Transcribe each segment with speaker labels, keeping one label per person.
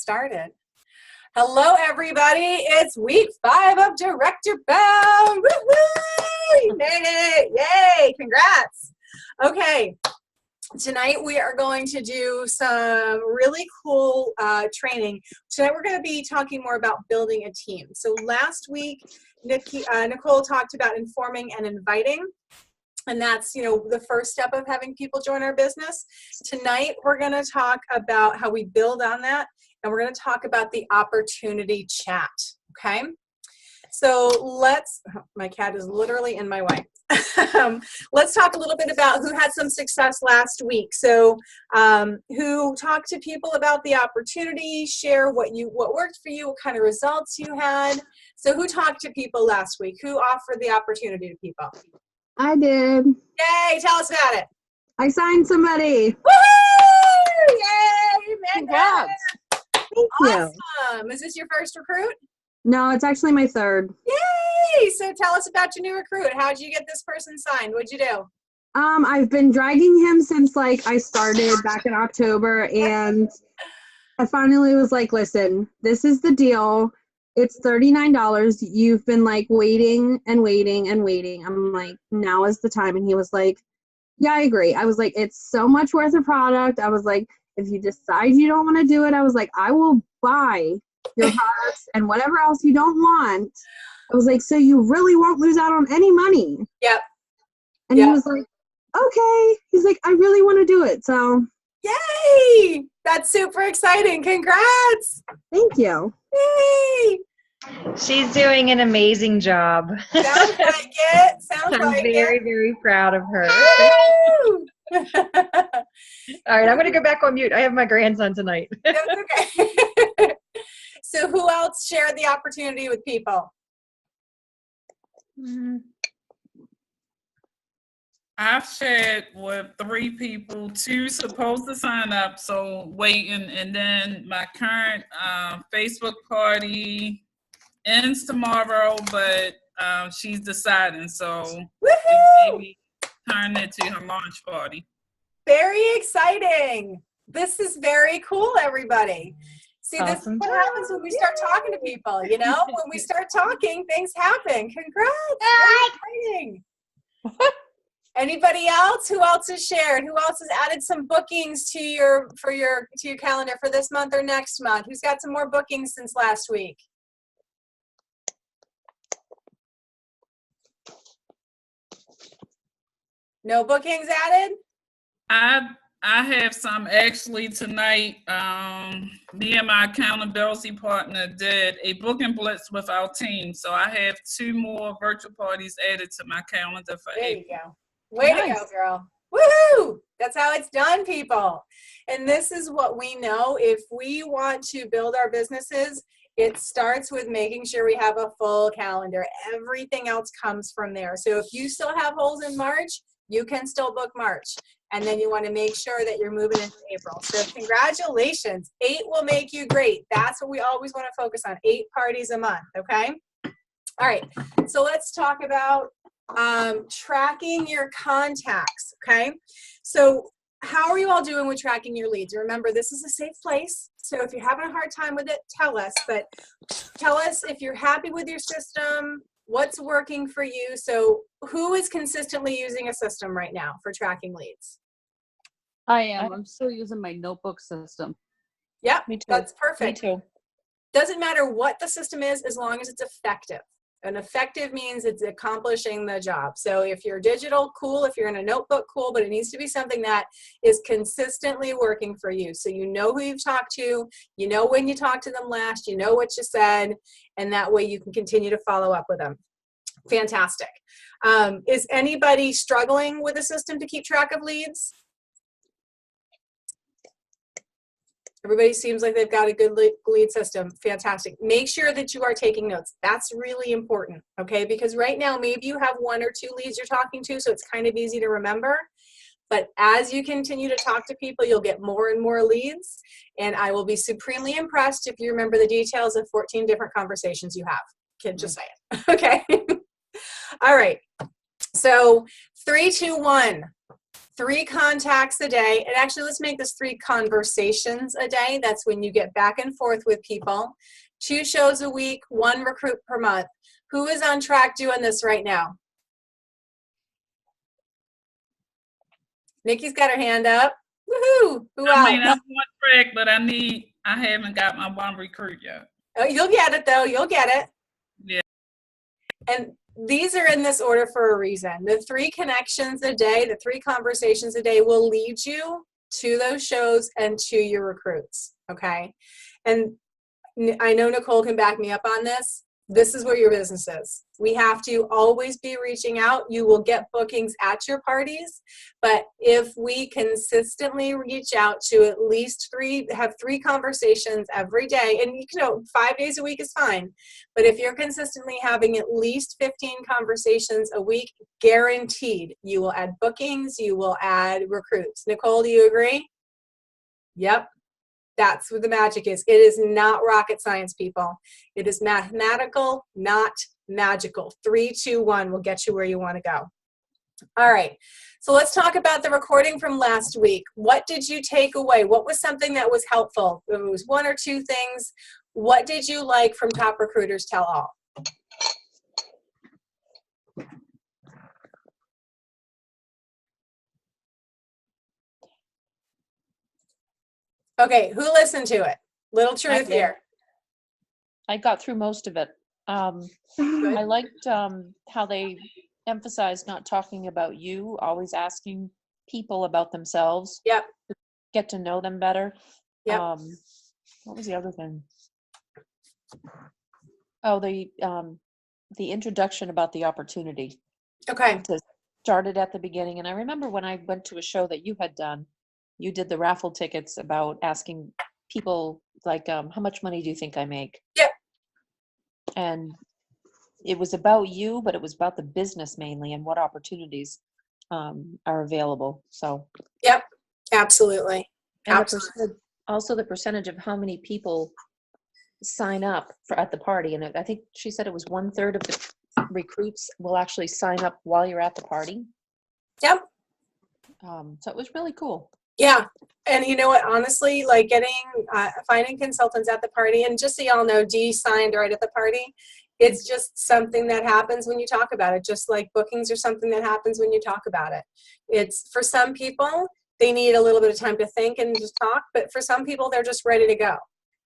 Speaker 1: started. Hello, everybody. It's week 5 of Director Bound. Woo-hoo! You made it. Yay. Congrats. Okay. Tonight we are going to do some really cool training. Tonight we're going to be talking more about building a team. So last week, Nicole talked about informing and inviting. And that's, the first step of having people join our business. Tonight, we're going to talk about how we build on that. And we're going to talk about the opportunity chat. Okay. So my cat is literally in my way. Let's talk a little bit about who had some success last week. So who talked to people about the opportunity, share what worked for you, what kind of results you had. So who talked to people last week? Who offered the opportunity to people?
Speaker 2: I did.
Speaker 1: Yay, tell us about it.
Speaker 2: I signed somebody.
Speaker 1: Woohoo! Yay!
Speaker 2: Congrats. Thank
Speaker 1: Awesome.
Speaker 2: you.
Speaker 1: Is this your first recruit?
Speaker 2: No, it's actually my third.
Speaker 1: Yay! So tell us about your new recruit. How did you get this person signed? What'd you do?
Speaker 2: I've been dragging him since I started back in October, and I finally was like, listen, this is the deal. It's $39. You've been waiting and waiting and waiting. I'm like, now is the time. And he was like, yeah, I agree. I was like, it's so much worth a product. I was like, if you decide you don't want to do it, I was like, I will buy your products and whatever else you don't want. I was like, so you really won't lose out on any money.
Speaker 1: Yep.
Speaker 2: And he was like, okay. He's like, I really want to do it. So.
Speaker 1: Yay! That's super exciting. Congrats.
Speaker 2: Thank you.
Speaker 1: Yay!
Speaker 3: She's doing an amazing job.
Speaker 1: Sounds like it.
Speaker 3: I'm very, very proud of her.
Speaker 1: All
Speaker 3: right, I'm going to go back on mute. I have my grandson tonight.
Speaker 1: That's okay. So who else shared the opportunity with people?
Speaker 4: I've shared with 3 people, 2 supposed to sign up, so waiting, and then my current Facebook party ends tomorrow, but she's deciding, so maybe turn it to her launch party.
Speaker 1: Very exciting. This is very cool, everybody. See, awesome. This is what happens when we start talking to people, When we start talking, things happen. Congrats. Very exciting. Anybody else? Who else has shared? Who else has added some bookings to your calendar for this month or next month? Who's got some more bookings since last week? No bookings added?
Speaker 4: I have some actually tonight. Me and my accountability partner did a booking blitz with our team. So I have 2 more virtual parties added to my calendar for April.
Speaker 1: There you go. Way to go, girl. Woohoo! That's how it's done, people. And this is what we know. If we want to build our businesses, it starts with making sure we have a full calendar. Everything else comes from there. So if you still have holes in March, you can still book March. And then you want to make sure that you're moving into April. So congratulations. 8 will make you great. That's what we always want to focus on. 8 parties a month, okay? All right. So let's talk about tracking your contacts, okay? So how are you all doing with tracking your leads? Remember, this is a safe place. So if you're having a hard time with it, tell us. But tell us if you're happy with your system, what's working for you. So who is consistently using a system right now for tracking leads?
Speaker 5: I am. I'm still using my notebook system.
Speaker 1: Yep,
Speaker 3: Me too.
Speaker 1: that's perfect.
Speaker 3: Me too.
Speaker 1: Doesn't matter what the system is as long as it's effective. And effective means it's accomplishing the job. So if you're digital, cool. If you're in a notebook, cool. But it needs to be something that is consistently working for you. So you know who you've talked to, you know when you talked to them last, you know what you said, and that way you can continue to follow up with them. Fantastic. Is anybody struggling with a system to keep track of leads? Everybody seems like they've got a good lead system. Fantastic. Make sure that you are taking notes. That's really important, okay? Because right now, maybe you have 1 or 2 leads you're talking to, so it's kind of easy to remember. But as you continue to talk to people, you'll get more and more leads. And I will be supremely impressed if you remember the details of 14 different conversations you have. Kid, just say it. Okay. All right. So 3, 2, 1. 3 contacts a day. And actually, let's make this 3 conversations a day. That's when you get back and forth with people. 2 shows a week, 1 recruit per month. Who is on track doing this right now? Nikki's got her hand up. Woohoo! Who else?
Speaker 4: I mean, I'm on track, but I haven't got my 1 recruit yet.
Speaker 1: Oh, you'll get it though. You'll get it.
Speaker 4: Yeah.
Speaker 1: And these are in this order for a reason. The 3 connections a day, the 3 conversations a day will lead you to those shows and to your recruits. Okay. And I know Nicole can back me up on this. This is where your business is. We have to always be reaching out. You will get bookings at your parties, but if we consistently reach out to at least 3, have 3 conversations every day, and 5 days a week is fine, but if you're consistently having at least 15 conversations a week, guaranteed, you will add bookings, you will add recruits. Nicole, do you agree? Yep. That's what the magic is. It is not rocket science, people. It is mathematical, not magical. 3, 2, 1 will get you where you want to go. All right. So let's talk about the recording from last week. What did you take away? What was something that was helpful? If it was 1 or 2 things. What did you like from Top Recruiters Tell All? Okay, who listened to it? Little truth here.
Speaker 5: I got through most of it. I liked how they emphasized not talking about you, always asking people about themselves.
Speaker 1: Yep.
Speaker 5: Get to know them better.
Speaker 1: Yep.
Speaker 5: What was the other thing? Oh, the introduction about the opportunity.
Speaker 1: Okay.
Speaker 5: Started at the beginning. And I remember when I went to a show that you had done, you did the raffle tickets about asking people like, how much money do you think I make?
Speaker 1: Yep.
Speaker 5: And it was about you, but it was about the business mainly and what opportunities are available. So.
Speaker 1: Yep. Absolutely.
Speaker 5: And
Speaker 1: Absolutely.
Speaker 5: also the percentage of how many people sign up at the party. And I think she said it was 1/3 of the recruits will actually sign up while you're at the party.
Speaker 1: Yep.
Speaker 5: So it was really cool.
Speaker 1: Yeah. And you know what, honestly, like finding consultants at the party, and just so y'all know, Dee signed right at the party. It's just something that happens when you talk about it, just like bookings are something that happens when you talk about it. It's for some people, they need a little bit of time to think and just talk, but for some people, they're just ready to go.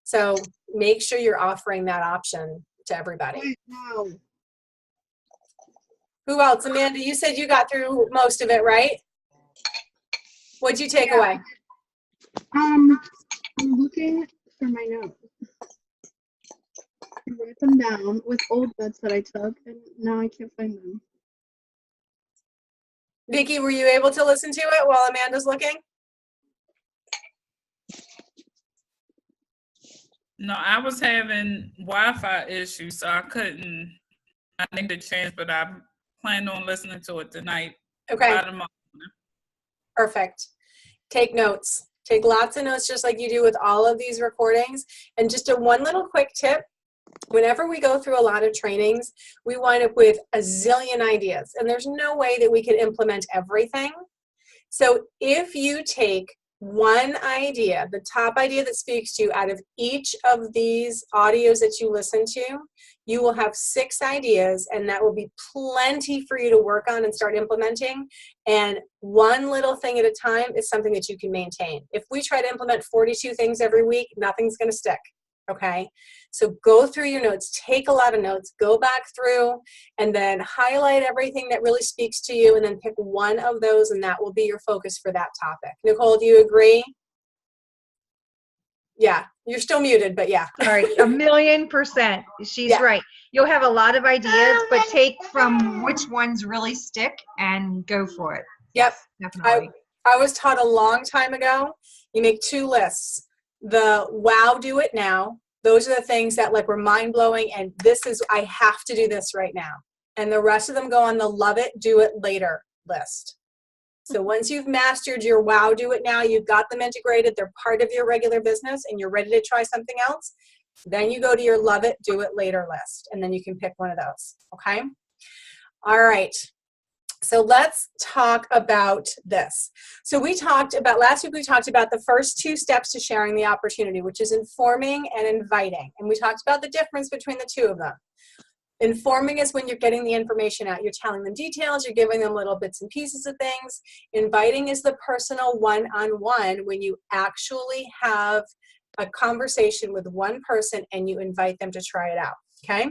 Speaker 1: So make sure you're offering that option to everybody.
Speaker 2: No.
Speaker 1: Who else? Amanda, you said you got through most of it, right? What'd you take away?
Speaker 2: I'm looking for my notes. I wrote them down with old notes that I took, and now I can't find them.
Speaker 1: Vicki, were you able to listen to it while Amanda's looking?
Speaker 4: No, I was having Wi-Fi issues, so I couldn't. I didn't get a chance, but I plan on listening to it tonight.
Speaker 1: Okay.
Speaker 4: By tomorrow.
Speaker 1: Perfect. Take notes. Take lots of notes, just like you do with all of these recordings. And just one little quick tip. Whenever we go through a lot of trainings, we wind up with a zillion ideas, and there's no way that we can implement everything. So if you take one idea, the top idea that speaks to you out of each of these audios that you listen to, you will have 6 ideas, and that will be plenty for you to work on and start implementing. And one little thing at a time is something that you can maintain. If we try to implement 42 things every week, nothing's going to stick. Okay, so go through your notes, take a lot of notes, go back through, and then highlight everything that really speaks to you, and then pick one of those, and that will be your focus for that topic. Nicole, do you agree? Yeah, you're still muted, but yeah.
Speaker 3: All right, 1,000,000%. She's
Speaker 1: Yeah.
Speaker 3: right. You'll have a lot of ideas, but take from which ones really stick and go for it.
Speaker 1: Yep.
Speaker 3: Definitely.
Speaker 1: I was taught a long time ago, you make 2 lists. The wow, do it now. Those are the things that like were mind blowing, and this is, I have to do this right now. And the rest of them go on the love it, do it later list. So once you've mastered your wow, do it now, you've got them integrated, they're part of your regular business, and you're ready to try something else, then you go to your love it, do it later list, and then you can pick one of those, okay? All right. So let's talk about this. So last week we talked about the first 2 steps to sharing the opportunity, which is informing and inviting. And we talked about the difference between the 2 of them. Informing is when you're getting the information out. You're telling them details. You're giving them little bits and pieces of things. Inviting is the personal one-on-one, when you actually have a conversation with one person and you invite them to try it out, okay?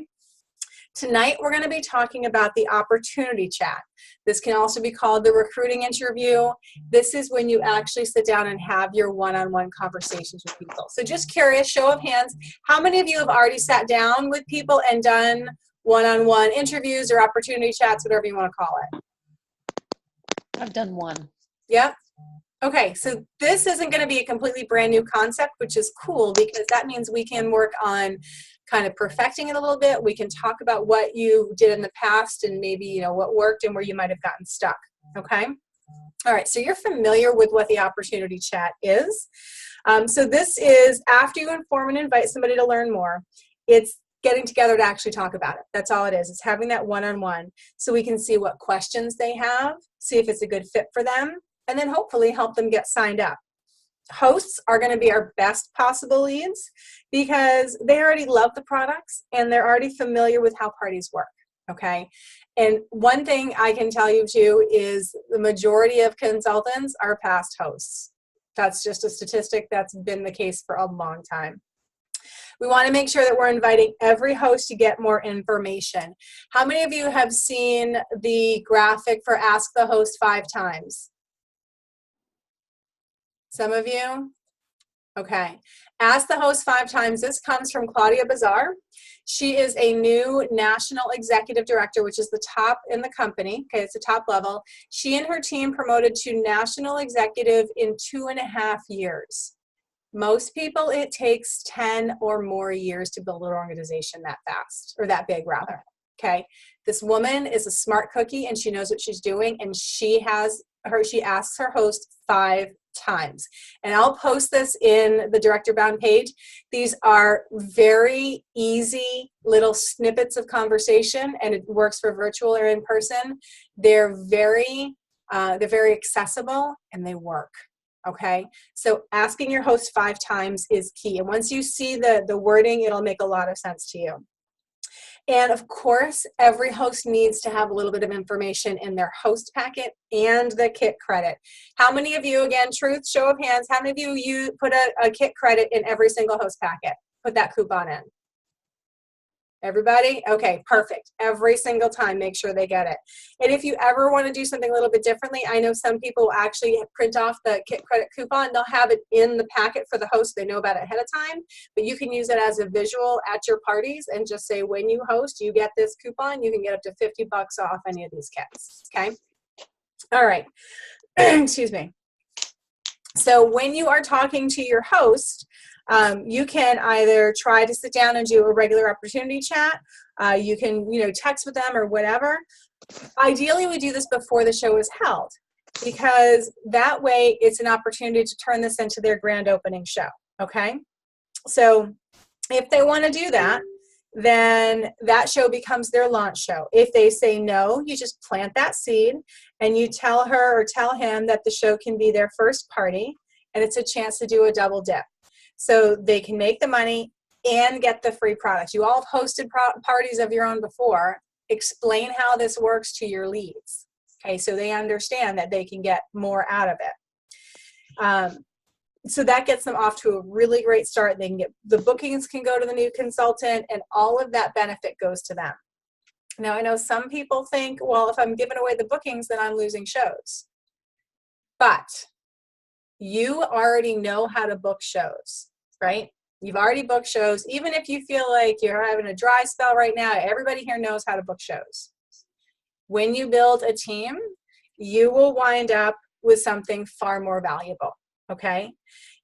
Speaker 1: Tonight, we're going to be talking about the opportunity chat. This can also be called the recruiting interview. This is when you actually sit down and have your one-on-one conversations with people. So just curious, show of hands, how many of you have already sat down with people and done one-on-one interviews or opportunity chats, whatever you want to call it?
Speaker 5: I've done one.
Speaker 1: Yep. Okay, so this isn't going to be a completely brand new concept, which is cool because that means we can work on kind of perfecting it a little bit. We can talk about what you did in the past and maybe, you know, what worked and where you might have gotten stuck, okay? All right, so you're familiar with what the opportunity chat is. So this is after you inform and invite somebody to learn more, it's getting together to actually talk about it. That's all it is. It's having that one-on-one so we can see what questions they have, see if it's a good fit for them, and then hopefully help them get signed up. Hosts are going to be our best possible leads because they already love the products and they're already familiar with how parties work, okay? And one thing I can tell you too is the majority of consultants are past hosts. That's just a statistic that's been the case for a long time. We want to make sure that we're inviting every host to get more information. How many of you have seen the graphic for Ask the Host 5 times? Some of you? Okay. Ask the Host 5 times. This comes from Claudia Bazar. She is a new national executive director, which is the top in the company. Okay, it's the top level. She and her team promoted to national executive in 2.5 years. Most people, it takes 10 or more years to build an organization that fast, or that big rather, okay? This woman is a smart cookie and she knows what she's doing, and she asks her host 5 times. And I'll post this in the Director Bound page. These are very easy little snippets of conversation, and it works for virtual or in person. They're very accessible and they work. Okay, so asking your host 5 times is key. And once you see the wording, it'll make a lot of sense to you. And of course, every host needs to have a little bit of information in their host packet and the kit credit. How many of you, again, truth, show of hands, how many of you put a kit credit in every single host packet? Put that coupon in. Everybody? Okay, perfect. Every single time, make sure they get it. And if you ever want to do something a little bit differently, I know some people actually print off the kit credit coupon. They'll have it in the packet for the host. They know about it ahead of time, but you can use it as a visual at your parties and just say, when you host, you get this coupon. You can get up to $50 off any of these kits, okay? All right, excuse me. So when you are talking to your host, you can either try to sit down and do a regular opportunity chat. You can, text with them or whatever. Ideally, we do this before the show is held because that way it's an opportunity to turn this into their grand opening show, okay? So if they want to do that, then that show becomes their launch show. If they say no, you just plant that seed and you tell her or tell him that the show can be their first party and it's a chance to do a double dip. So they can make the money and get the free products. You all have hosted parties of your own before. Explain how this works to your leads, okay, so they understand that they can get more out of it. So that gets them off to a really great start. They can get the bookings, can go to the new consultant, and all of that benefit goes to them. Now, I know some people think, well, if I'm giving away the bookings, then I'm losing shows. But you already know how to book shows, right? You've already booked shows. Even if you feel like you're having a dry spell right now, everybody here knows how to book shows. When you build a team, you will wind up with something far more valuable, okay?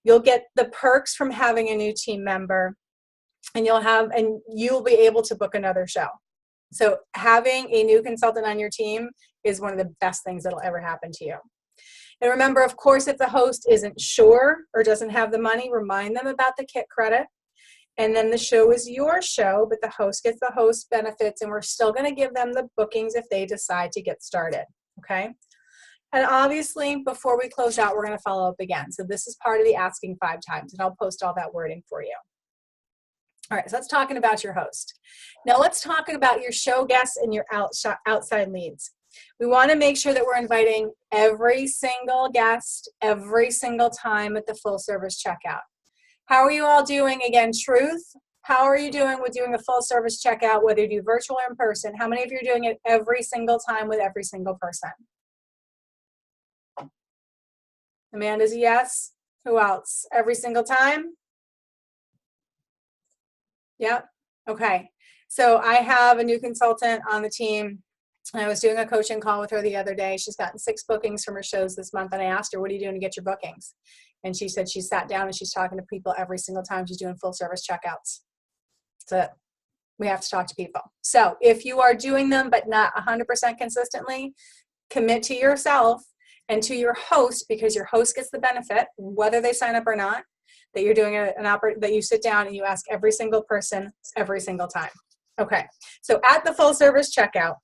Speaker 1: You'll get the perks from having a new team member, and you'll be able to book another show. So having a new consultant on your team is one of the best things that'll ever happen to you. And remember, of course, if the host isn't sure or doesn't have the money, remind them about the kit credit. And then the show is your show, but the host gets the host benefits, and we're still going to give them the bookings if they decide to get started. okay? And obviously, before we close out, we're going to follow up again. So this is part of the asking 5 times, and I'll post all that wording for you. All right, so that's talking about your host. Now let's talk about your show guests and your outside leads. We want to make sure that we're inviting every single guest every single time at the full service checkout. How are you all doing? Again, truth. How are you doing with doing a full service checkout, whether you do virtual or in person? How many of you are doing it every single time with every single person? Amanda's a yes. Who else? Every single time? Yep. Okay. So I have a new consultant on the team. I was doing a coaching call with her the other day. She's gotten 6 bookings from her shows this month. And I asked her, what are you doing to get your bookings? And she said she sat down and she's talking to people every single time she's doing full service checkouts. So we have to talk to people. So if you are doing them, but not 100% consistently, commit to yourself and to your host, because your host gets the benefit, whether they sign up or not, that you're doing that you sit down and you ask every single person every single time. Okay, so at the full service checkout,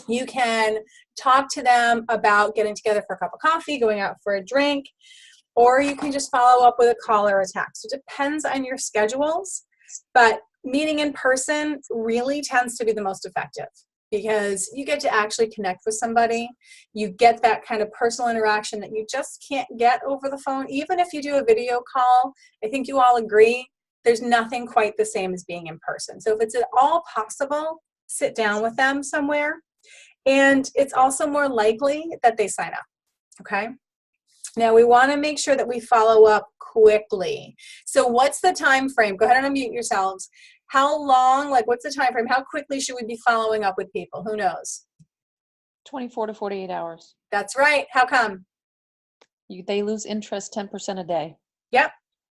Speaker 1: you can talk to them about getting together for a cup of coffee, going out for a drink, or you can just follow up with a call or a text. It depends on your schedules, but meeting in person really tends to be the most effective, because you get to actually connect with somebody. You get that kind of personal interaction that you just can't get over the phone. Even if you do a video call, I think you all agree, there's nothing quite the same as being in person. So if it's at all possible, sit down with them somewhere. And it's also more likely that they sign up, okay? Now we want to make sure that we follow up quickly. So what's the time frame? Go ahead and unmute yourselves. How long, like what's the time frame? How quickly should we be following up with people? Who knows?
Speaker 5: 24 to 48 hours.
Speaker 1: That's right. How come?
Speaker 5: They lose interest 10% a day.
Speaker 1: Yep,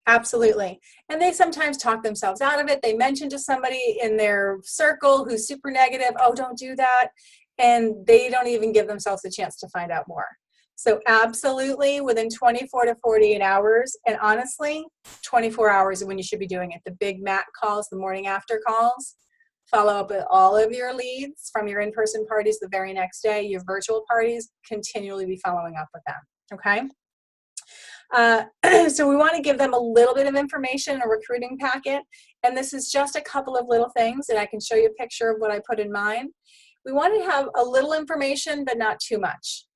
Speaker 1: absolutely. And they sometimes talk themselves out of it. They mention to somebody in their circle who's super negative, oh, don't do that. And they don't even give themselves a chance to find out more. So absolutely within 24 to 48 hours, and honestly, 24 hours is when you should be doing it. The big MAC calls, the morning after calls, follow up with all of your leads from your in-person parties the very next day, your virtual parties, continually be following up with them, okay? So we want to give them a little bit of information, a recruiting packet, and this is just a couple of little things, and I can show you a picture of what I put in mine. We want to have a little information, but not too much.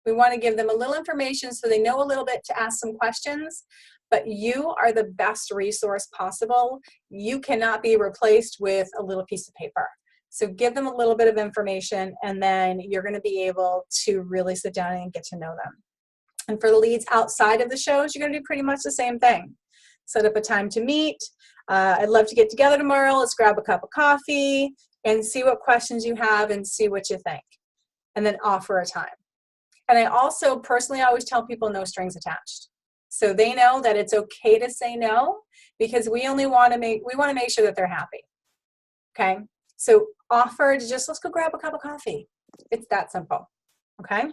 Speaker 1: We want to give them a little information so they know a little bit to ask some questions, but you are the best resource possible. You cannot be replaced with a little piece of paper. So give them a little bit of information, and then you're going to be able to really sit down and get to know them. And for the leads outside of the shows, you're going to do pretty much the same thing. Set up a time to meet. I'd love to get together tomorrow. Let's grab a cup of coffee and see what questions you have and see what you think. And then offer a time. And I also personally always tell people no strings attached. So they know that it's okay to say no, because we want to make sure that they're happy. Okay? So offer to just, let's go grab a cup of coffee. It's that simple. Okay?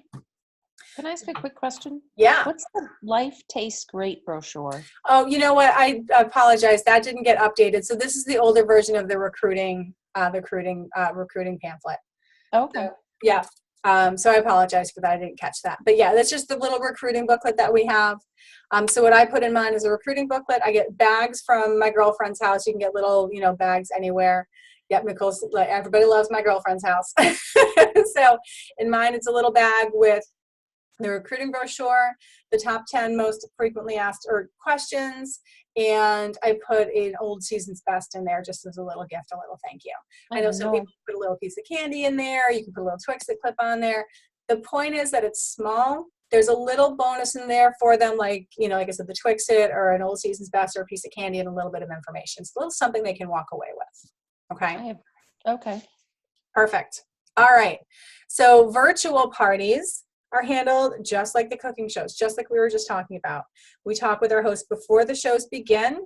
Speaker 5: Can I ask a quick question?
Speaker 1: Yeah.
Speaker 5: What's the Life Tastes Great brochure?
Speaker 1: Oh, you know what? I apologize. That didn't get updated. So this is the older version of the recruiting pamphlet.
Speaker 5: Okay.
Speaker 1: So, yeah. So I apologize for that. I didn't catch that. But yeah, that's just the little recruiting booklet that we have. So what I put in mine is a recruiting booklet. I get bags from my girlfriend's house. You can get little, bags anywhere. Yep, Nicole's, everybody loves my girlfriend's house. So in mine, it's a little bag with the recruiting brochure, the top 10 most frequently asked questions, and I put an old season's best in there just as a little gift, a little thank you. I know some people put a little piece of candy in there. You can put a little Twix clip on there. The point is that it's small. There's a little bonus in there for them, like I said, the Twix-It or an old season's best or a piece of candy and a little bit of information. It's a little something they can walk away with. Okay?
Speaker 5: Okay.
Speaker 1: Perfect. All right. So virtual parties are handled just like the cooking shows, just like we were just talking about. We talk with our hosts before the shows begin.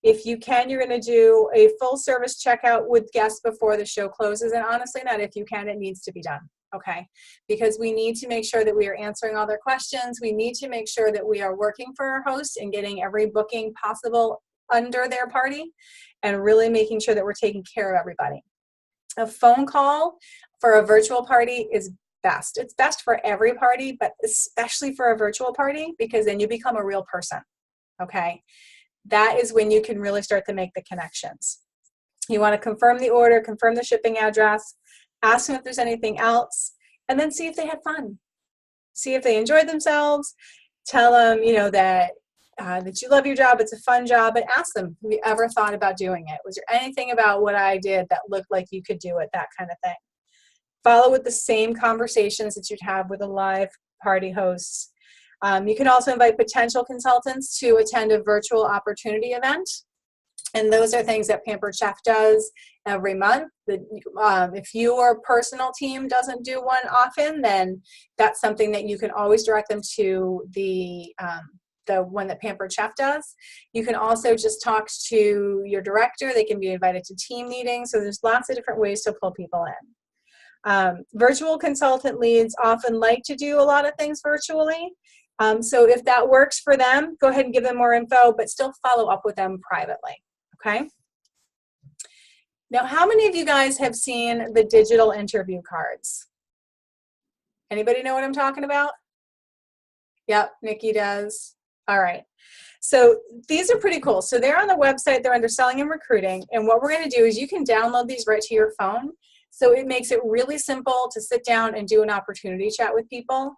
Speaker 1: If you can, you're going to do a full service checkout with guests before the show closes. And honestly, not if you can, it needs to be done. Okay. Because we need to make sure that we are answering all their questions. We need to make sure that we are working for our hosts and getting every booking possible under their party and really making sure that we're taking care of everybody. A phone call for a virtual party is best. It's best for every party, but especially for a virtual party, because then you become a real person, okay? That is when you can really start to make the connections. You want to confirm the order, confirm the shipping address, ask them if there's anything else, and then see if they had fun. See if they enjoyed themselves. Tell them, you know, that you love your job, it's a fun job, but ask them, have you ever thought about doing it? Was there anything about what I did that looked like you could do it, that kind of thing. Follow with the same conversations that you'd have with a live party host. You can also invite potential consultants to attend a virtual opportunity event. And those are things that Pampered Chef does every month. If your personal team doesn't do one often, then that's something that you can always direct them to the one that Pampered Chef does. You can also just talk to your director. They can be invited to team meetings. So there's lots of different ways to pull people in. Virtual consultant leads often like to do a lot of things virtually. So if that works for them, go ahead and give them more info, but still follow up with them privately, okay? Now, how many of you guys have seen the digital interview cards? Anybody know what I'm talking about? Yep, Nikki does. All right. So these are pretty cool. So they're on the website, they're under selling and recruiting. And what we're going to do is you can download these right to your phone. So it makes it really simple to sit down and do an opportunity chat with people,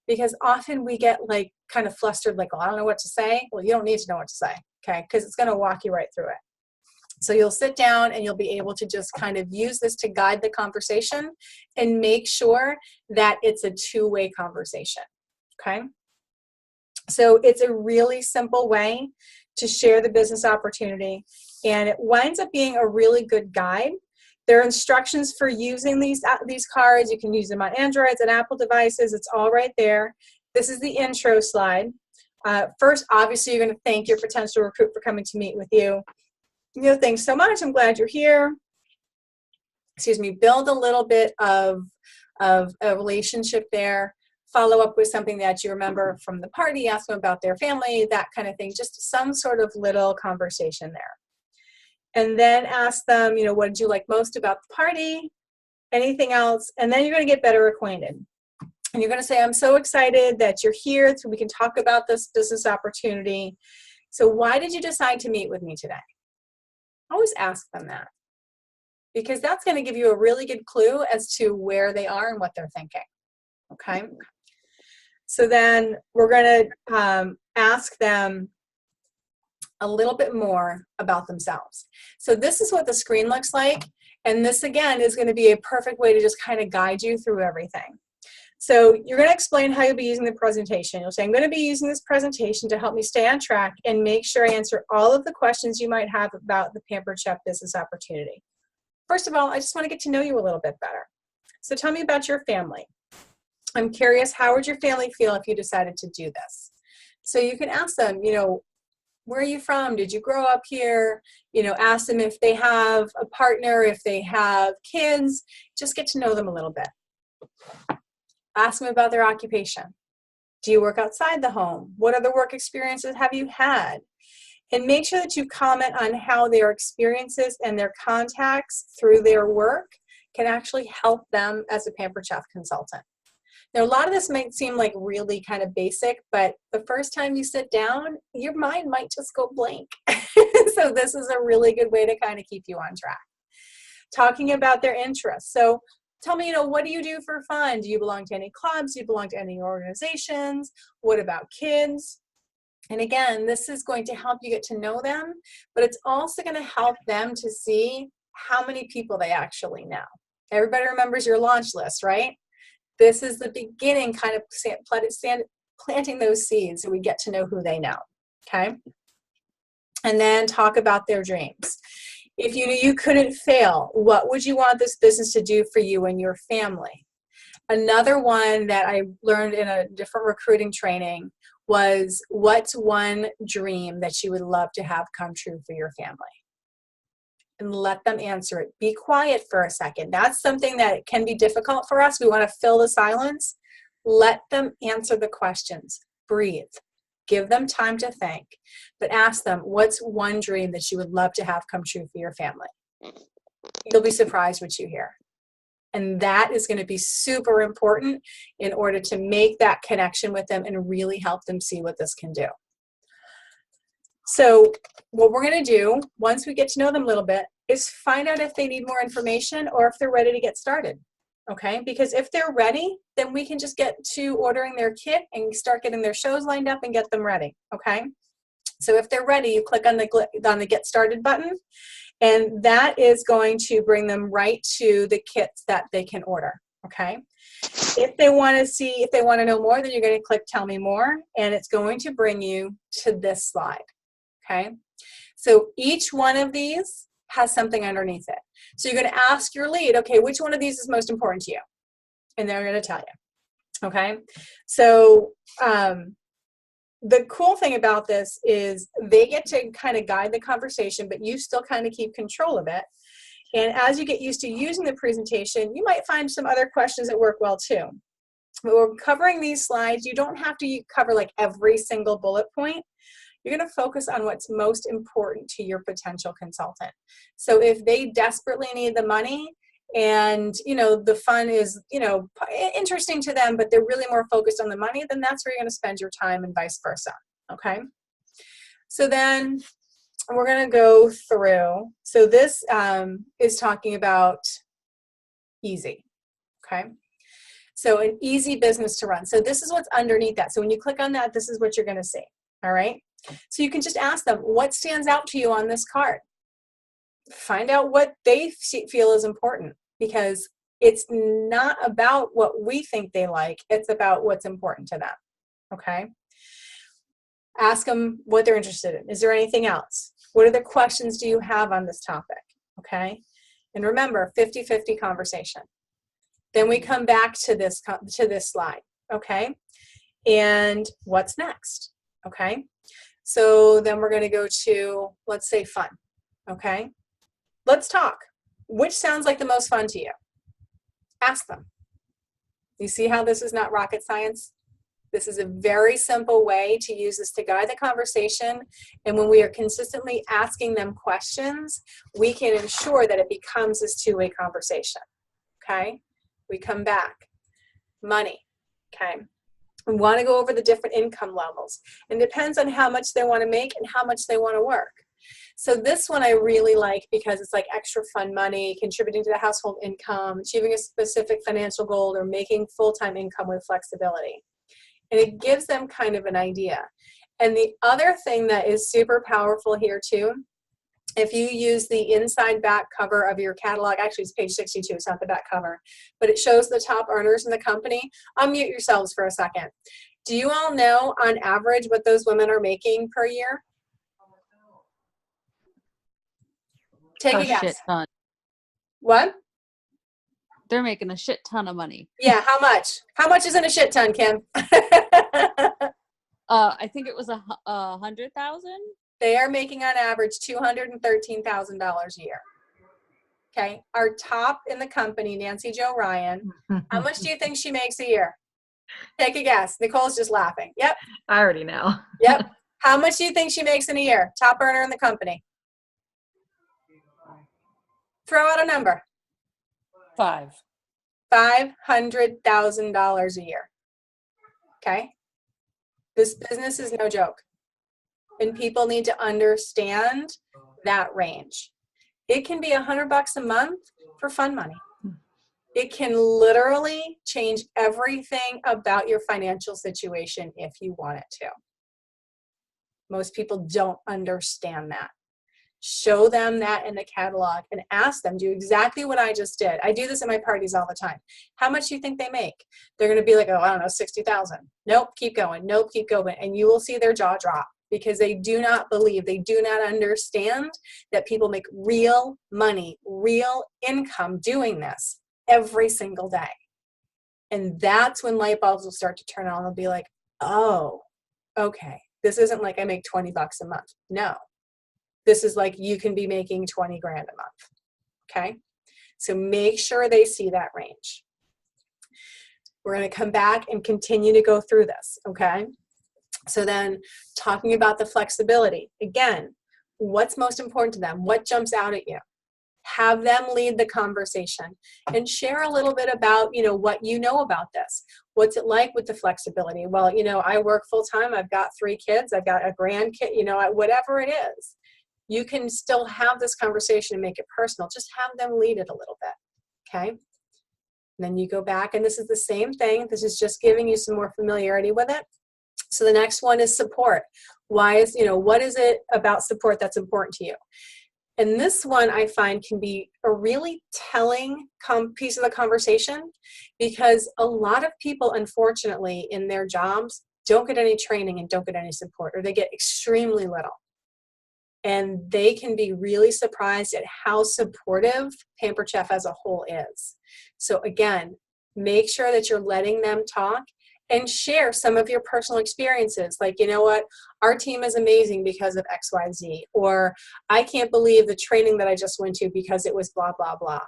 Speaker 1: because often we get like kind of flustered, like, well, I don't know what to say. Well, you don't need to know what to say, okay? Because it's going to walk you right through it. So you'll sit down and you'll be able to just kind of use this to guide the conversation and make sure that it's a two-way conversation, okay? So it's a really simple way to share the business opportunity, and it winds up being a really good guide. There are instructions for using these cards. You can use them on Androids and Apple devices. It's all right there. This is the intro slide. First, obviously, you're going to thank your potential recruit for coming to meet with you. You know, thanks so much. I'm glad you're here. Excuse me. Build a little bit of a relationship there. Follow up with something that you remember from the party. Ask them about their family, that kind of thing. Just some sort of little conversation there. And then ask them, you know, what did you like most about the party? Anything else? And then you're going to get better acquainted. And you're going to say, I'm so excited that you're here so we can talk about this business opportunity. So why did you decide to meet with me today? Always ask them that, because that's going to give you a really good clue as to where they are and what they're thinking. Okay? So then we're going to ask them a little bit more about themselves. So this is what the screen looks like. And this, again, is going to be a perfect way to just kind of guide you through everything. So you're going to explain how you'll be using the presentation. You'll say, I'm going to be using this presentation to help me stay on track and make sure I answer all of the questions you might have about the Pampered Chef business opportunity. First of all, I just want to get to know you a little bit better. So tell me about your family. I'm curious, how would your family feel if you decided to do this? So you can ask them, you know, where are you from? Did you grow up here? You know, ask them if they have a partner, if they have kids. Just get to know them a little bit. Ask them about their occupation. Do you work outside the home? What other work experiences have you had? And make sure that you comment on how their experiences and their contacts through their work can actually help them as a Pampered Chef consultant. Now, a lot of this might seem like really kind of basic, but the first time you sit down, your mind might just go blank. So this is a really good way to kind of keep you on track. Talking about their interests. So tell me, you know, what do you do for fun? Do you belong to any clubs? Do you belong to any organizations? What about kids? And again, this is going to help you get to know them, but it's also going to help them to see how many people they actually know. Everybody remembers your launch list, right? This is the beginning, kind of planting those seeds so we get to know who they know, okay? And then talk about their dreams. If you knew you couldn't fail, what would you want this business to do for you and your family? Another one that I learned in a different recruiting training was, what's one dream that you would love to have come true for your family? And let them answer it. Be quiet for a second. That's something that can be difficult for us. We want to fill the silence. Let them answer the questions. Breathe. Give them time to think. But ask them, what's one dream that you would love to have come true for your family? You'll be surprised what you hear. And that is going to be super important in order to make that connection with them and really help them see what this can do. So what we're going to do, once we get to know them a little bit, is find out if they need more information or if they're ready to get started. Okay, because if they're ready, then we can just get to ordering their kit and start getting their shows lined up and get them ready. Okay, so if they're ready, you click on the Get Started button, and that is going to bring them right to the kits that they can order. Okay, if they want to know more, then you're going to click Tell Me More, and it's going to bring you to this slide. Okay, so each one of these has something underneath it. So you're going to ask your lead, okay, which one of these is most important to you? And they're going to tell you. Okay, so the cool thing about this is they get to kind of guide the conversation, but you still kind of keep control of it. And as you get used to using the presentation, you might find some other questions that work well too. But we're covering these slides. You don't have to cover like every single bullet point. You're going to focus on what's most important to your potential consultant. So if they desperately need the money and, the fun is, interesting to them, but they're really more focused on the money, then that's where you're going to spend your time and vice versa. Okay. So then we're going to go through. So this is talking about easy. Okay. So an easy business to run. So this is what's underneath that. So when you click on that, this is what you're going to see. All right. So you can just ask them, what stands out to you on this card? Find out what they feel is important, because it's not about what we think they like. It's about what's important to them. Okay. Ask them what they're interested in. Is there anything else? What other questions do you have on this topic? Okay. And remember, 50-50 conversation. Then we come back to this slide. Okay. And what's next? Okay. So then we're going to go to, let's say, fun. Okay. Let's talk. Which sounds like the most fun to you? Ask them. You see how this is not rocket science? This is a very simple way to use this to guide the conversation. And when we are consistently asking them questions, we can ensure that it becomes this two-way conversation. Okay. We come back. Money. Okay. We want to go over the different income levels. It depends on how much they want to make and how much they want to work. So this one I really like because it's like extra fun money, contributing to the household income, achieving a specific financial goal, or making full-time income with flexibility. And it gives them kind of an idea. And the other thing that is super powerful here too, if you use the inside back cover of your catalog, actually it's page 62, it's not the back cover, but it shows the top earners in the company. Unmute yourselves for a second. Do you all know on average what those women are making per year? Take a guess.
Speaker 6: Shit ton.
Speaker 1: What?
Speaker 6: They're making a shit ton of money.
Speaker 1: Yeah, how much? How much is in a shit ton, Kim?
Speaker 6: I think it was 100,000.
Speaker 1: They are making on average $213,000 a year. Okay, our top in the company, Nancy Jo Ryan, how much do you think she makes a year? Take a guess. Nicole's just laughing. Yep.
Speaker 3: I already know.
Speaker 1: Yep. How much do you think she makes in a year? Top earner in the company. Throw out a number.
Speaker 5: 5.
Speaker 1: $500,000 a year. Okay. This business is no joke. And people need to understand that range. It can be $100 a month for fun money. It can literally change everything about your financial situation if you want it to. Most people don't understand that. Show them that in the catalog and ask them, do exactly what I just did. I do this at my parties all the time. How much do you think they make? They're going to be like, oh, I don't know, 60,000. Nope, keep going. Nope, keep going. And you will see their jaw drop because they do not believe, they do not understand that people make real money, real income doing this every single day. And that's when light bulbs will start to turn on. They'll be like, oh, okay. This isn't like I make 20 bucks a month. No. This is like you can be making 20 grand a month. Okay. So make sure they see that range. We're going to come back and continue to go through this. Okay. So then talking about the flexibility, again, what's most important to them? What jumps out at you? Have them lead the conversation and share a little bit about, what you know about this. What's it like with the flexibility? Well, I work full time. I've got 3 kids. I've got a grandkid, whatever it is. You can still have this conversation and make it personal. Just have them lead it a little bit, okay? And then you go back, and this is the same thing. This is just giving you some more familiarity with it. So the next one is support. What is it about support that's important to you? And this one I find can be a really telling piece of the conversation, because a lot of people, unfortunately, in their jobs don't get any training and don't get any support, or they get extremely little. And they can be really surprised at how supportive Pampered Chef as a whole is. So again, make sure that you're letting them talk and share some of your personal experiences. Like, our team is amazing because of XYZ, or I can't believe the training that I just went to because it was blah, blah, blah.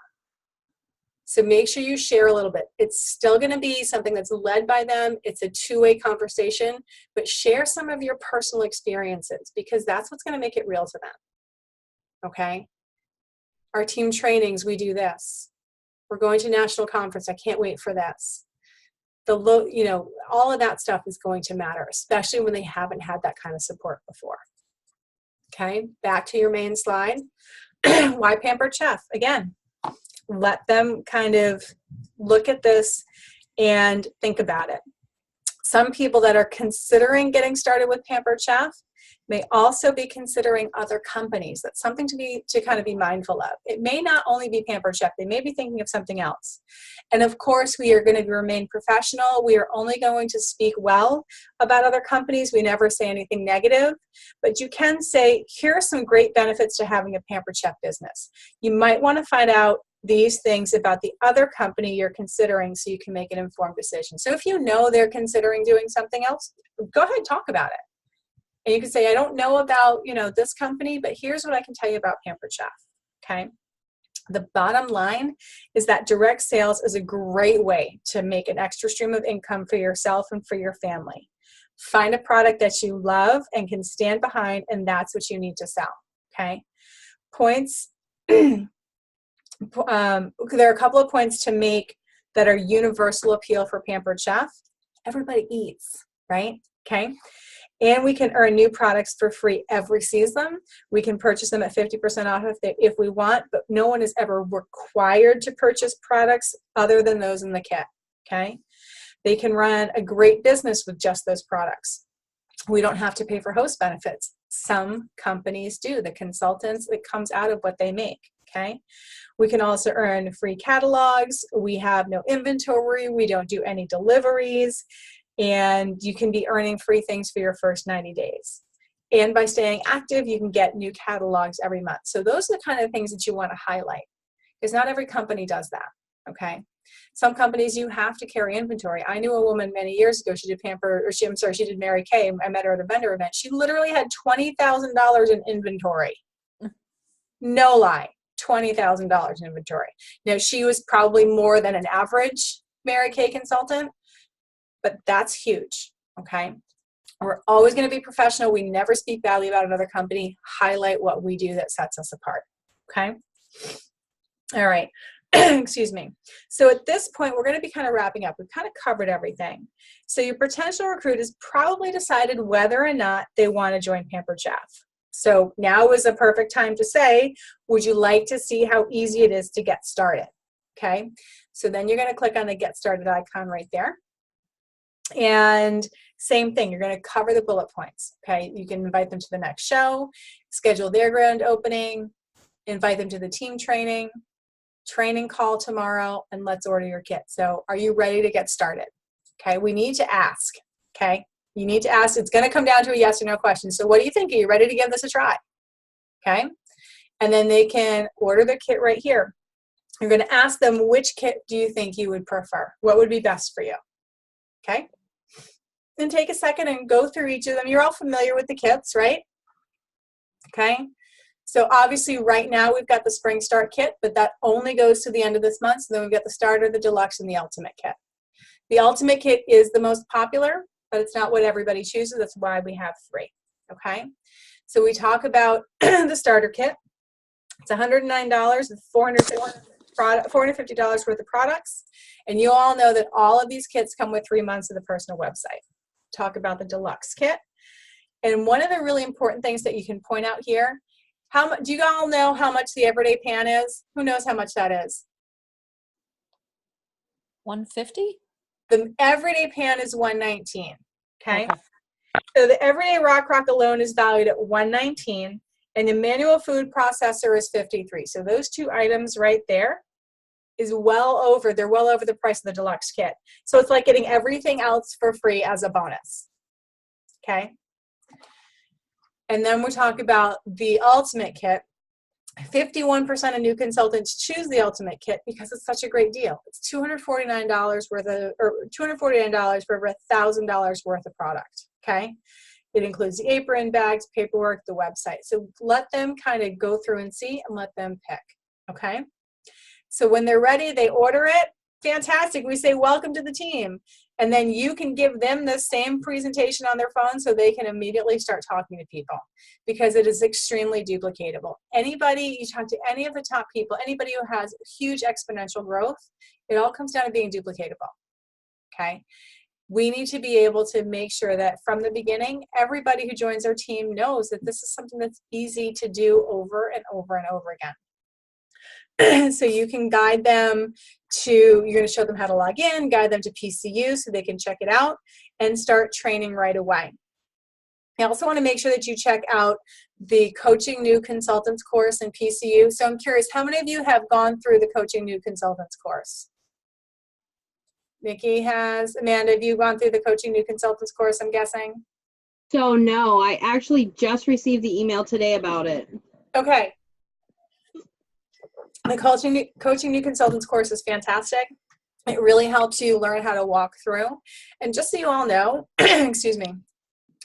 Speaker 1: So make sure you share a little bit. It's still going to be something that's led by them. It's a two-way conversation, but share some of your personal experiences, because that's what's going to make it real to them. Okay? Our team trainings, we do this. We're going to national conference. I can't wait for this. All of that stuff is going to matter, especially when they haven't had that kind of support before. Okay, back to your main slide. Why Pampered Chef? Again, let them kind of look at this and think about it. Some people that are considering getting started with Pampered Chef may also be considering other companies. That's something to kind of be mindful of. It may not only be Pampered Chef. They may be thinking of something else. And of course, we are going to remain professional. We are only going to speak well about other companies. We never say anything negative. But you can say, here are some great benefits to having a Pampered Chef business. You might want to find out these things about the other company you're considering so you can make an informed decision. So if they're considering doing something else, go ahead and talk about it. And you can say, I don't know about, this company, but here's what I can tell you about Pampered Chef, okay? The bottom line is that direct sales is a great way to make an extra stream of income for yourself and for your family. Find a product that you love and can stand behind, and that's what you need to sell, okay? Points, there are a couple of points to make that are universal appeal for Pampered Chef. Everybody eats, right? Okay. And we can earn new products for free every season. We can purchase them at 50% off if we want, but no one is ever required to purchase products other than those in the kit, okay? They can run a great business with just those products. We don't have to pay for host benefits. Some companies do. The consultants, it comes out of what they make, okay? We can also earn free catalogs. We have no inventory. We don't do any deliveries. And you can be earning free things for your first 90 days. And by staying active, you can get new catalogs every month. So those are the kind of things that you want to highlight, because not every company does that, okay? Some companies, you have to carry inventory. I knew a woman many years ago, she did Mary Kay. I met her at a vendor event. She literally had $20,000 in inventory. No lie, $20,000 in inventory. Now, she was probably more than an average Mary Kay consultant, but that's huge, okay? We're always going to be professional. We never speak badly about another company. Highlight what we do that sets us apart, okay? All right, excuse me. So at this point, we're going to be kind of wrapping up. We've kind of covered everything. So your potential recruit has probably decided whether or not they want to join Pampered Chef. So now is a perfect time to say, would you like to see how easy it is to get started, okay? So then you're going to click on the Get Started icon right there. And same thing, you're going to cover the bullet points, okay? You can invite them to the next show, schedule their grand opening, invite them to the team training call tomorrow, and let's order your kit. So are you ready to get started? Okay, we need to ask, okay? You need to ask. It's going to come down to a yes or no question. So what do you think? Are you ready to give this a try? Okay, and then they can order the kit right here. You're going to ask them, which kit do you think you would prefer? What would be best for you? Okay. Then take a second and go through each of them. You're all familiar with the kits, right? Okay. So obviously right now we've got the Spring Start kit, but that only goes to the end of this month. So then we've got the Starter, the Deluxe, and the Ultimate kit. The Ultimate kit is the most popular, but it's not what everybody chooses. That's why we have 3. Okay. So we talk about the Starter kit. It's $109 with $450 worth of products. And you all know that all of these kits come with 3 months of the personal website. Talk about the deluxe kit. And one of the really important things that you can point out here, do you all know how much the everyday pan is? Who knows how much that is?
Speaker 5: 150?
Speaker 1: The everyday pan is $119, okay? So the everyday Rock alone is valued at $119, and the manual food processor is $53. So those two items right there is they're well over the price of the deluxe kit. So it's like getting everything else for free as a bonus, okay? And then we talk about the ultimate kit. 51% of new consultants choose the ultimate kit because it's such a great deal. It's $249 for over $1,000 worth of product, okay? It includes the apron, bags, paperwork, the website. So let them kind of go through and see and let them pick, okay? So when they're ready, they order it. Fantastic. We say, welcome to the team. And then you can give them the same presentation on their phone so they can immediately start talking to people because it is extremely duplicatable. Anybody, you talk to any of the top people, anybody who has huge exponential growth, it all comes down to being duplicatable, okay? We need to be able to make sure that from the beginning, everybody who joins our team knows that this is something that's easy to do over and over and over again. So you can guide them you're going to show them how to log in, guide them to PCU so they can check it out and start training right away. I also want to make sure that you check out the Coaching New Consultants course in PCU. So I'm curious, how many of you have gone through the Coaching New Consultants course? Nikki has. Amanda, have you gone through the Coaching New Consultants course, I'm guessing?
Speaker 2: So no, I actually just received the email today about it.
Speaker 1: Okay. The Coaching New Consultants course is fantastic. It really helps you learn how to walk through. And just so you all know, excuse me,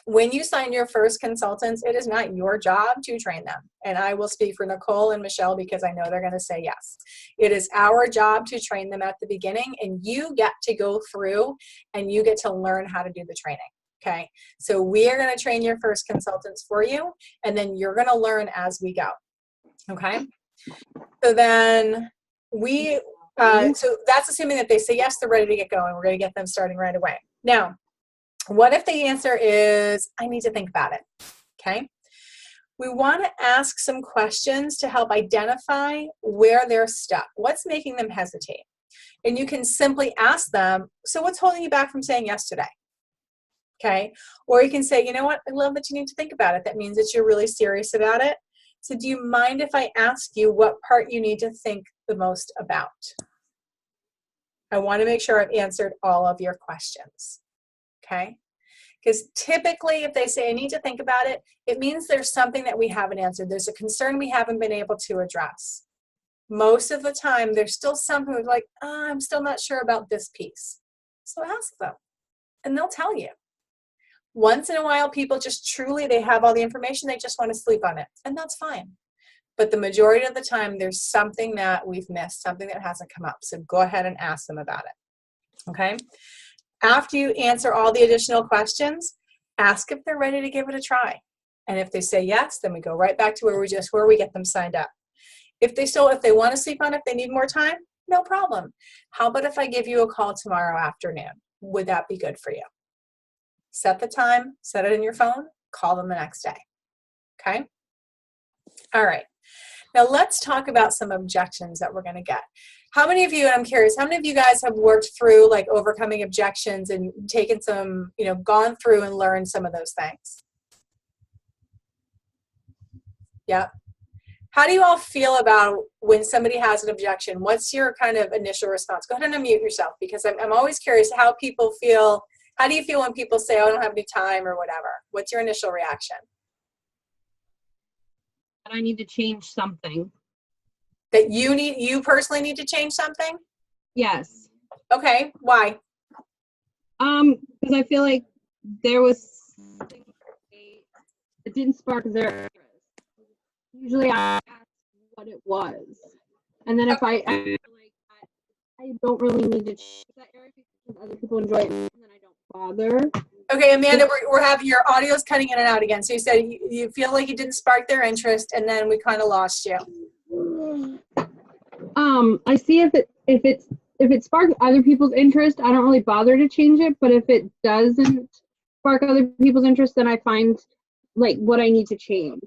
Speaker 1: when you sign your first consultants, it is not your job to train them. And I will speak for Nicole and Michelle because I know they're going to say yes. It is our job to train them at the beginning, and you get to go through and you get to learn how to do the training. Okay, so we are going to train your first consultants for you, and then you're going to learn as we go. Okay, so then so that's assuming that they say yes, they're ready to get going. We're going to get them starting right away. Now, what if the answer is, I need to think about it? Okay, we want to ask some questions to help identify where they're stuck. What's making them hesitate? And you can simply ask them, so what's holding you back from saying yes today? Okay, or you can say, you know what, I love that you need to think about it. That means that you're really serious about it. So do you mind if I ask you what part you need to think the most about? I want to make sure I've answered all of your questions. Okay, because typically if they say I need to think about it, it means there's something that we haven't answered. There's a concern we haven't been able to address. Most of the time, there's still something like, I'm still not sure about this piece. So ask them, and they'll tell you. Once in a while, people just truly, they have all the information, they just want to sleep on it, and that's fine. But the majority of the time, there's something that we've missed, something that hasn't come up. So go ahead and ask them about it, okay? After you answer all the additional questions, ask if they're ready to give it a try. And if they say yes, then we go right back to where we get them signed up. If they want to sleep on it, if they need more time, no problem. How about if I give you a call tomorrow afternoon? Would that be good for you? Set the time, set it in your phone, call them the next day, okay? All right, now let's talk about some objections that we're gonna get. How many of you, and I'm curious, how many of you guys have worked through like overcoming objections and taken some, gone through and learned some of those things? Yeah. How do you all feel about when somebody has an objection? What's your kind of initial response? Go ahead and unmute yourself because I'm always curious how people feel. How do you feel when people say, oh, I don't have any time or whatever? What's your initial reaction?
Speaker 2: That I need to change something.
Speaker 1: That you personally need to change something?
Speaker 2: Yes.
Speaker 1: Okay, why?
Speaker 2: Because I feel like there was something it didn't spark their interest. Usually I ask what it was. And then if I feel like I don't really need to change that area because other people enjoy it and then I don't bother.
Speaker 1: Okay, Amanda, we're having your audio's cutting in and out again. So you said you feel like it didn't spark their interest and then we kind of lost you.
Speaker 2: I see if it sparks other people's interest, I don't really bother to change it. But if it doesn't spark other people's interest, then I find like what I need to change.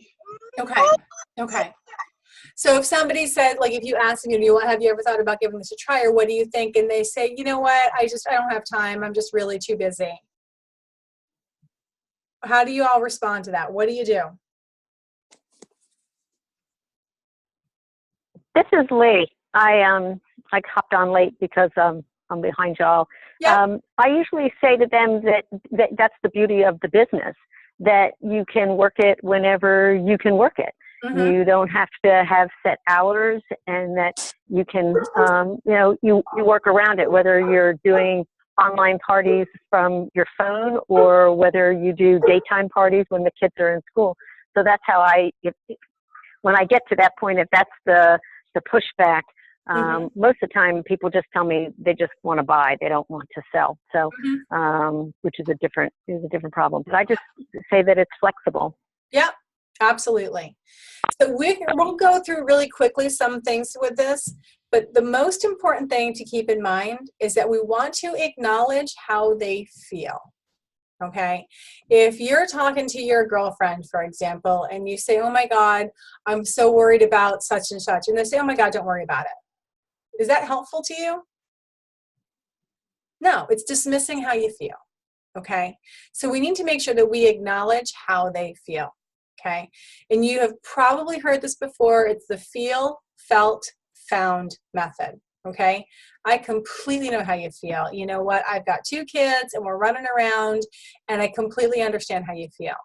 Speaker 1: Okay. Okay. So if somebody said, like, if you ask them, have you ever thought about giving this a try, or what do you think? And they say, you know what, I don't have time. I'm just really too busy. How do you all respond to that? What do you do?
Speaker 7: This is Lee. I hopped on late because I'm behind y'all.
Speaker 1: Yep.
Speaker 7: I usually say to them that that's the beauty of the business, that you can work it whenever you can work it.
Speaker 1: Mhm.
Speaker 7: You don't have to have set hours, and that you can, you work around it, whether you're doing online parties from your phone or whether you do daytime parties when the kids are in school. So that's how when I get to that point, if that's the pushback, most of the time people just tell me they just want to buy, they don't want to sell. So, which is a different problem. But I just say that it's flexible.
Speaker 1: Yep, absolutely. So we'll go through really quickly some things with this, but the most important thing to keep in mind is that we want to acknowledge how they feel. Okay, if you're talking to your girlfriend, for example, and you say, oh my God, I'm so worried about such and such, and they say, oh my God, don't worry about it. Is that helpful to you? No, it's dismissing how you feel. Okay, so we need to make sure that we acknowledge how they feel. Okay, and you have probably heard this before. It's the feel, felt, found method. Okay, I completely know how you feel. You know what? I've got 2 kids and we're running around, and I completely understand how you feel.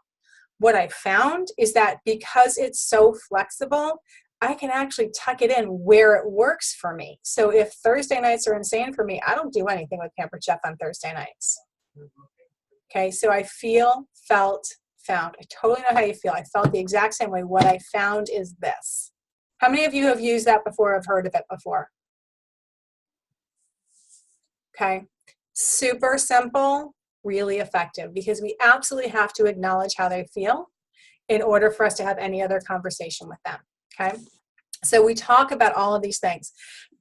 Speaker 1: What I found is that because it's so flexible, I can actually tuck it in where it works for me. So if Thursday nights are insane for me, I don't do anything with Pampered Chef on Thursday nights. Okay, so I feel, felt, found. I totally know how you feel. I felt the exact same way. What I found is this. How many of you have used that before, have heard of it before? Okay, super simple, really effective, because we absolutely have to acknowledge how they feel in order for us to have any other conversation with them. Okay, so we talk about all of these things.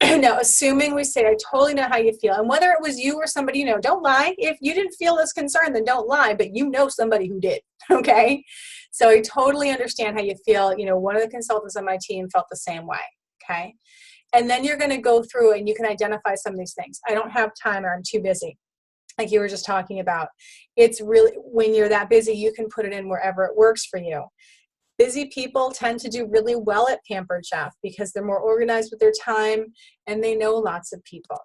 Speaker 1: Now, assuming we say, I totally know how you feel, and whether it was you or somebody you know, don't lie. If you didn't feel this concern, then don't lie, but you know somebody who did. Okay, so I totally understand how you feel. You know, one of the consultants on my team felt the same way. Okay. And then you're going to go through and you can identify some of these things. I don't have time, or I'm too busy, like you were just talking about. It's really, when you're that busy, you can put it in wherever it works for you. Busy people tend to do really well at Pampered Chef because they're more organized with their time and they know lots of people.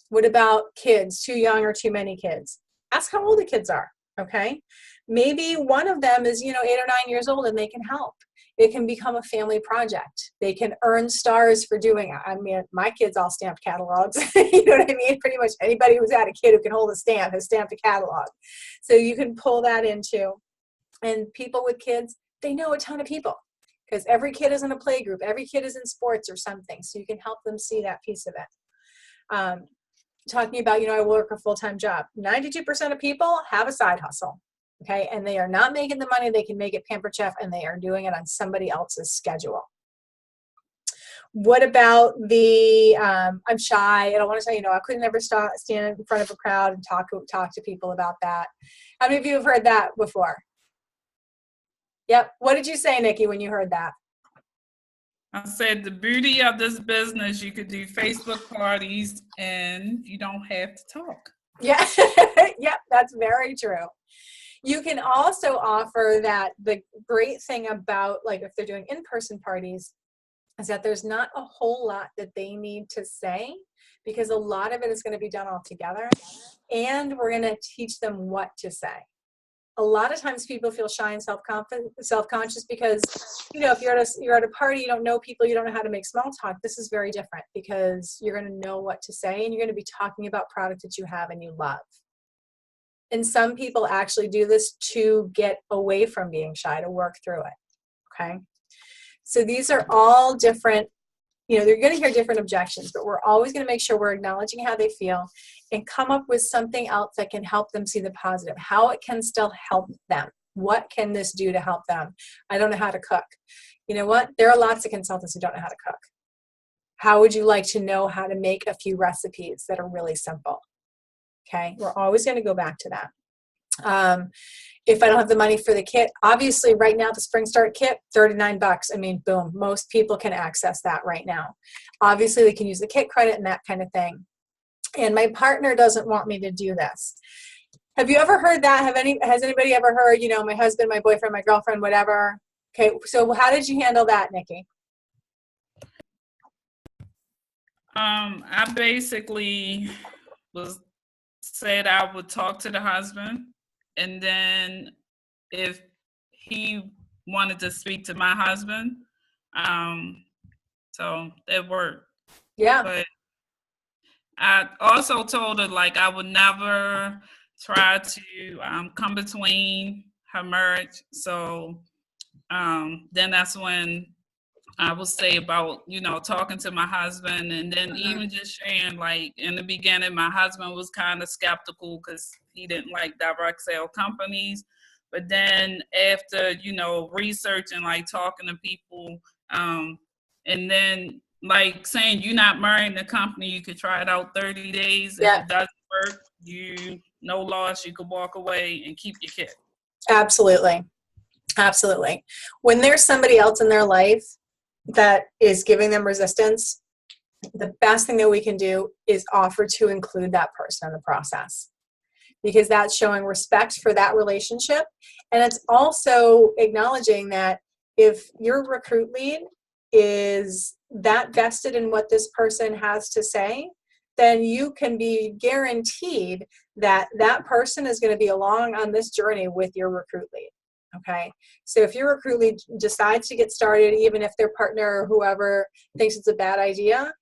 Speaker 1: What about kids? Too young or too many kids? Ask how old the kids are, okay? Maybe one of them is, 8 or 9 years old and they can help. It can become a family project. They can earn stars for doing it. I mean, my kids all stamped catalogs. You know what I mean? Pretty much anybody who's had a kid who can hold a stamp has stamped a catalog. So you can pull that into. And people with kids, they know a ton of people because every kid is in a play group. Every kid is in sports or something. So you can help them see that piece of it. Talking about, I work a full-time job. 92% of people have a side hustle. Okay, and they are not making the money they can make at Pampered Chef, and they are doing it on somebody else's schedule. What about the, I'm shy, I don't want to say, I couldn't ever stand in front of a crowd and talk to people about that. How many of you have heard that before? Yep, what did you say, Nikki, when you heard that?
Speaker 4: I said the beauty of this business, you could do Facebook parties and you don't have to talk.
Speaker 1: Yeah, yep, that's very true. You can also offer that the great thing about, like, if they're doing in-person parties, is that there's not a whole lot that they need to say because a lot of it is going to be done all together, and we're going to teach them what to say. A lot of times people feel shy and self-conscious because, if you're at a party, you don't know people, you don't know how to make small talk. This is very different because you're going to know what to say, and you're going to be talking about product that you have and you love. And some people actually do this to get away from being shy, to work through it, okay? So these are all different, they're going to hear different objections, but we're always going to make sure we're acknowledging how they feel and come up with something else that can help them see the positive, how it can still help them, What can this do to help them? I don't know how to cook. You know what? There are lots of consultants who don't know how to cook. How would you like to know how to make a few recipes that are really simple? Okay, we're always going to go back to that. If I don't have the money for the kit, obviously right now the Spring Start kit, $39. I mean, boom, most people can access that right now. Obviously they can use the kit credit and that kind of thing. And my partner doesn't want me to do this. Have you ever heard that? Has anybody ever heard, you know, my husband, my boyfriend, my girlfriend, whatever? Okay, so how did you handle that, Nikki?
Speaker 4: I basically said I would talk to the husband, and then if he wanted to speak to my husband, so it worked.
Speaker 1: Yeah.
Speaker 4: But I also told her, like, I would never try to come between her marriage. So then that's when I would say about, you know, talking to my husband, and then even just sharing, like, in the beginning, my husband was kind of skeptical because he didn't like direct sale companies. But then after, you know, researching, like talking to people, and then like saying you're not marrying the company, you could try it out 30 days. If it doesn't work, no loss, you could walk away and keep your kid.
Speaker 1: Absolutely. Absolutely. When there's somebody else in their life that is giving them resistance, the best thing that we can do is offer to include that person in the process, because that's showing respect for that relationship. And it's also acknowledging that if your recruit lead is that vested in what this person has to say, then you can be guaranteed that that person is going to be along on this journey with your recruit lead. Okay, so if your recruit lead decides to get started, even if their partner or whoever thinks it's a bad idea,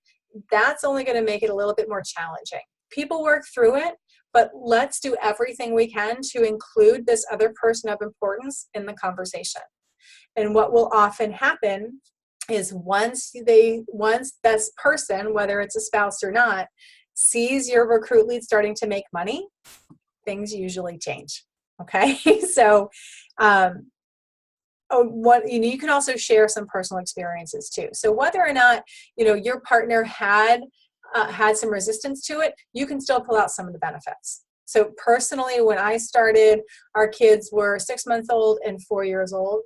Speaker 1: that's only going to make it a little bit more challenging. People work through it, but let's do everything we can to include this other person of importance in the conversation. And what will often happen is once this person, whether it's a spouse or not, sees your recruit lead starting to make money, things usually change. Okay, so you can also share some personal experiences too. So whether or not, you know, your partner had some resistance to it, you can still pull out some of the benefits. So personally, when I started, our kids were 6 months old and 4 years old.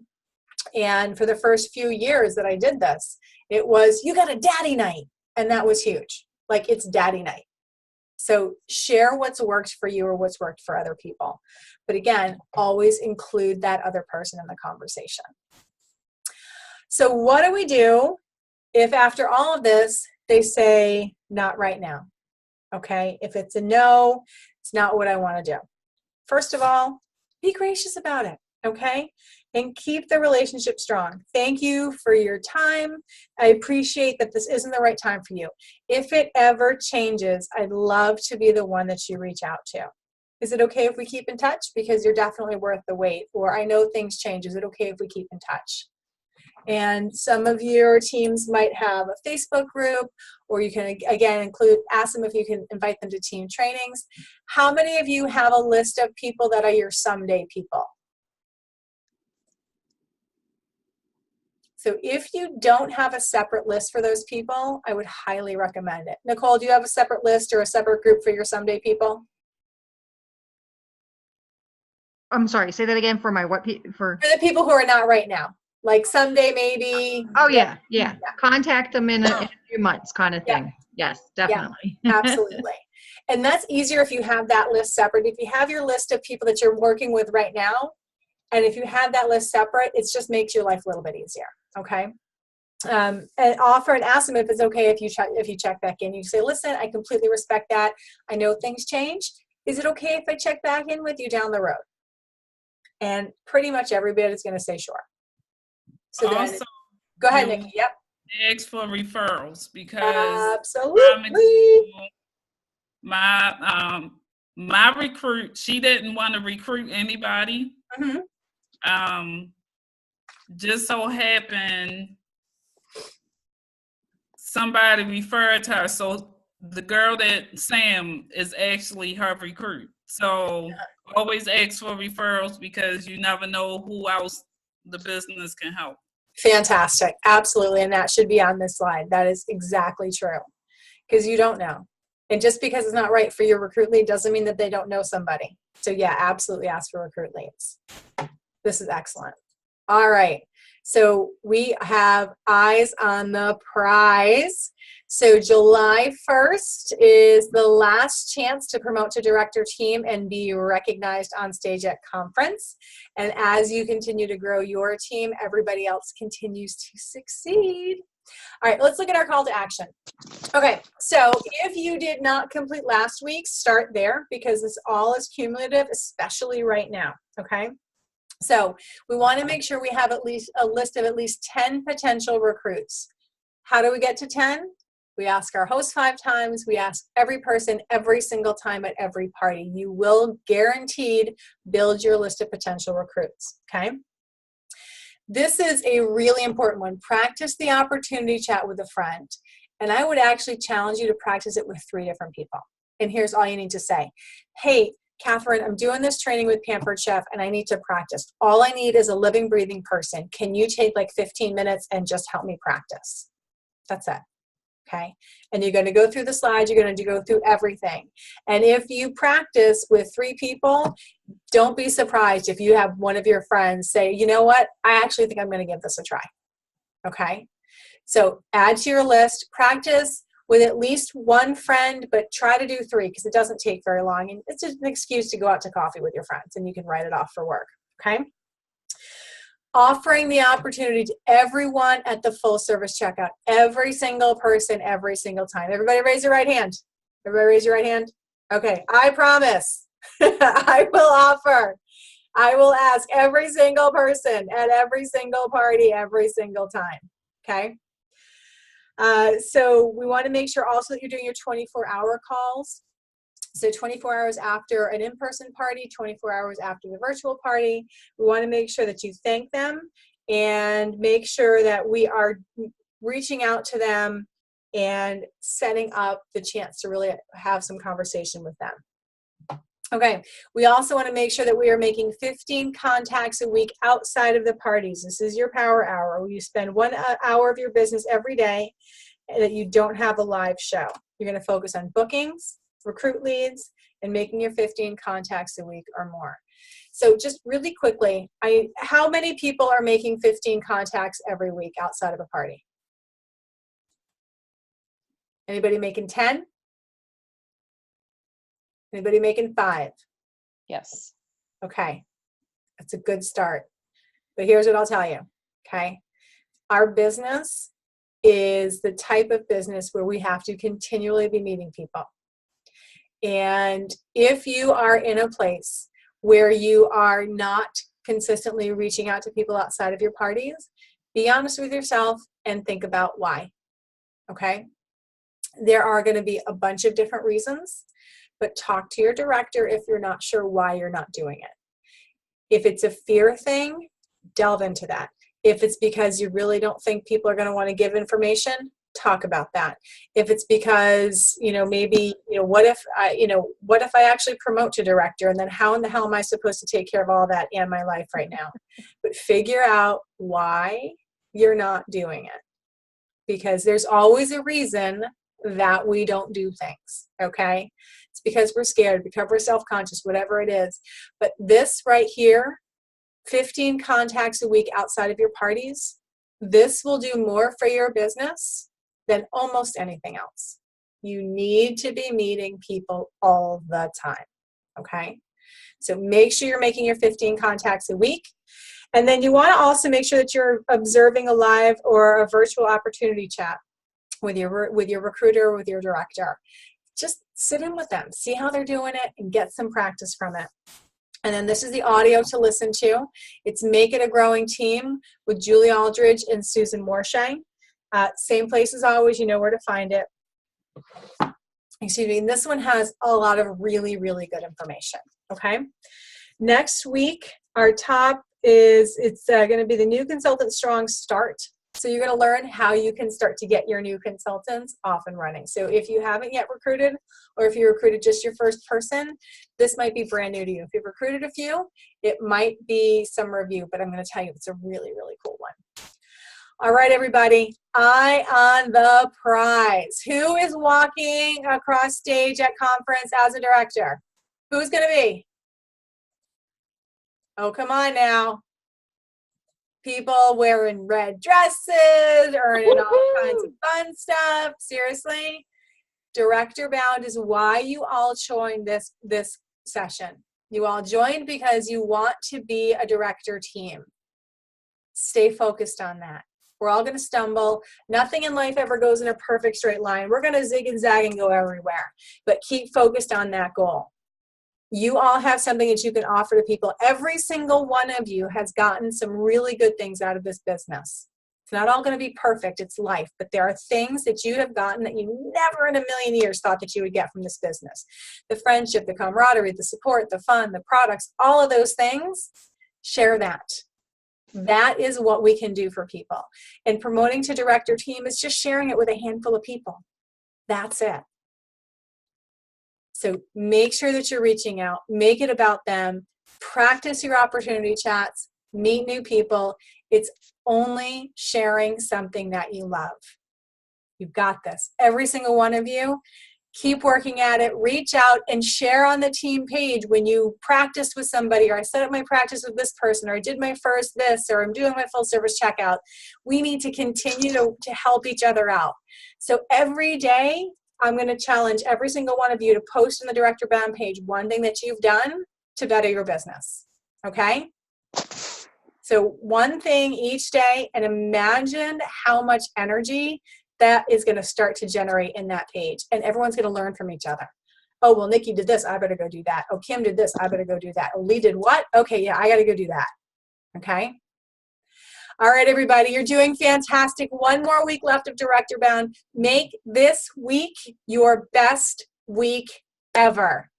Speaker 1: And for the first few years that I did this, it was, you got a daddy night. And that was huge. Like, it's daddy night. So share what's worked for you or what's worked for other people. But again, always include that other person in the conversation. So what do we do if after all of this, they say, not right now? Okay, if it's a no, it's not what I want to do. First of all, be gracious about it, okay? And keep the relationship strong. Thank you for your time. I appreciate that this isn't the right time for you. If it ever changes, I'd love to be the one that you reach out to. Is it okay if we keep in touch? Because you're definitely worth the wait. Or I know things change. Is it okay if we keep in touch? And some of your teams might have a Facebook group, or you can, again, ask them if you can invite them to team trainings. How many of you have a list of people that are your someday people? So if you don't have a separate list for those people, I would highly recommend it. Nicole, do you have a separate list or a separate group for your someday people?
Speaker 3: I'm sorry, say that again. For my what? For
Speaker 1: the people who are not right now. Like someday maybe.
Speaker 3: Oh, yeah. Contact them in a few months kind of thing. Yes, definitely.
Speaker 1: Yeah, absolutely. And that's easier if you have that list separate. If you have your list of people that you're working with right now, and if you have that list separate, it just makes your life a little bit easier. Okay. And offer and ask them if it's okay if you check back in. You say, listen, I completely respect that. I know things change. Is it okay if I check back in with you down the road? And pretty much everybody is going to say sure. So then, go ahead, Nikki. Yep.
Speaker 4: Ask for referrals, because
Speaker 1: absolutely.
Speaker 4: My recruit, she didn't want to recruit anybody. Mm-hmm. Just so happened somebody referred to her. So the girl that Sam is actually her recruit. So Always ask for referrals because you never know who else the business can help.
Speaker 1: Fantastic. Absolutely. And that should be on this slide. That is exactly true. Because you don't know. And just because it's not right for your recruit lead doesn't mean that they don't know somebody. So yeah, absolutely ask for recruit leads. This is excellent. All right. So we have eyes on the prize. So July 1st is the last chance to promote to director team and be recognized on stage at conference. And as you continue to grow your team, everybody else continues to succeed. All right, let's look at our call to action. Okay, so if you did not complete last week, start there because this all is cumulative, especially right now, okay? So we want to make sure we have at least a list of at least 10 potential recruits. How do we get to 10? We ask our host 5 times. We ask every person every single time at every party. You will guaranteed build your list of potential recruits, okay? This is a really important one. Practice the opportunity chat with a friend. And I would actually challenge you to practice it with 3 different people. And here's all you need to say. Hey, Catherine, I'm doing this training with Pampered Chef and I need to practice. All I need is a living, breathing person. Can you take like 15 minutes and just help me practice? That's it. Okay. And you're going to go through the slides. You're going to go through everything. And if you practice with 3 people, don't be surprised if you have one of your friends say, you know what, I actually think I'm going to give this a try. Okay. So add to your list, practice with at least 1 friend, but try to do 3 because it doesn't take very long. And it's just an excuse to go out to coffee with your friends and you can write it off for work. Okay. Offering the opportunity to everyone at the full service checkout, every single person, every single time. Everybody raise your right hand. Everybody raise your right hand. Okay, I promise I will offer. I will ask every single person at every single party every single time. Okay. So we want to make sure also that you're doing your 24-hour calls. So 24 hours after an in-person party, 24 hours after the virtual party, we want to make sure that you thank them and make sure that we are reaching out to them and setting up the chance to really have some conversation with them. Okay, we also want to make sure that we are making 15 contacts a week outside of the parties. This is your power hour where you spend 1 hour of your business every day that you don't have a live show. You're going to focus on bookings, recruit leads, and making your 15 contacts a week or more. So just really quickly, how many people are making 15 contacts every week outside of a party? Anybody making 10? Anybody making 5?
Speaker 5: Yes.
Speaker 1: Okay, that's a good start. But here's what I'll tell you, okay? Our business is the type of business where we have to continually be meeting people. And if you are in a place where you are not consistently reaching out to people outside of your parties, be honest with yourself and think about why, okay? There are going to be a bunch of different reasons, but talk to your director if you're not sure why you're not doing it. If it's a fear thing, delve into that. If it's because you really don't think people are going to want to give information, talk about that. If it's because, maybe, what if I actually promote to director, and then how in the hell am I supposed to take care of all that in my life right now? But figure out why you're not doing it, because there's always a reason that we don't do things, okay? It's because we're scared, because we're self-conscious, whatever it is. But this right here, 15 contacts a week outside of your parties, this will do more for your business than almost anything else. You need to be meeting people all the time, okay? So make sure you're making your 15 contacts a week. And then you want to also make sure that you're observing a live or a virtual opportunity chat with your recruiter or with your director. Just sit in with them, see how they're doing it, and get some practice from it. And then this is the audio to listen to. It's Make It a Growing Team with Julie Aldridge and Susan Morshay. Same place as always, you know where to find it. Excuse me. And this one has a lot of really, really good information. Okay. Next week, our top is, it's going to be the New Consultant Strong Start So you're going to learn how you can start to get your new consultants off and running. So if you haven't yet recruited, or if you recruited just your first person, this might be brand new to you. If you've recruited a few, it might be some review, but I'm going to tell you it's a really, really cool one. All right, everybody, eye on the prize. Who is walking across stage at conference as a director? Who's going to be? Oh, come on now. People wearing red dresses, earning all kinds of fun stuff. Seriously, Director Bound is why you all joined this session. You all joined because you want to be a director team. Stay focused on that. We're all going to stumble. Nothing in life ever goes in a perfect straight line. We're going to zig and zag and go everywhere, but keep focused on that goal. You all have something that you can offer to people. Every single one of you has gotten some really good things out of this business. It's not all going to be perfect. It's life. But there are things that you have gotten that you never in a million years thought that you would get from this business. The friendship, the camaraderie, the support, the fun, the products, all of those things, share that. That is what we can do for people. And promoting to director team is just sharing it with a handful of people. That's it. So make sure that you're reaching out, make it about them, practice your opportunity chats, meet new people. It's only sharing something that you love. You've got this. Every single one of you, keep working at it, reach out and share on the team page when you practiced with somebody, or I set up my practice with this person, or I did my first this, or I'm doing my full service checkout. We need to continue to help each other out. So every day, I'm going to challenge every single one of you to post on the Director Bound page one thing that you've done to better your business. Okay? So one thing each day, and imagine how much energy that is going to start to generate in that page. And everyone's going to learn from each other. Oh, well, Nikki did this. I better go do that. Oh, Kim did this. I better go do that. Oh, Lee did what? Okay, yeah, I got to go do that. Okay? All right, everybody, you're doing fantastic. One more week left of Director Bound. Make this week your best week ever.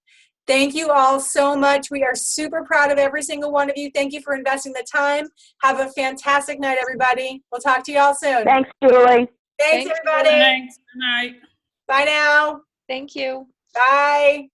Speaker 1: Thank you all so much. We are super proud of every single one of you. Thank you for investing the time. Have a fantastic night, everybody. We'll talk to you all soon.
Speaker 7: Thanks, Julie.
Speaker 1: Thanks, everybody.
Speaker 4: Thanks. Good night.
Speaker 1: Bye now.
Speaker 5: Thank you.
Speaker 1: Bye.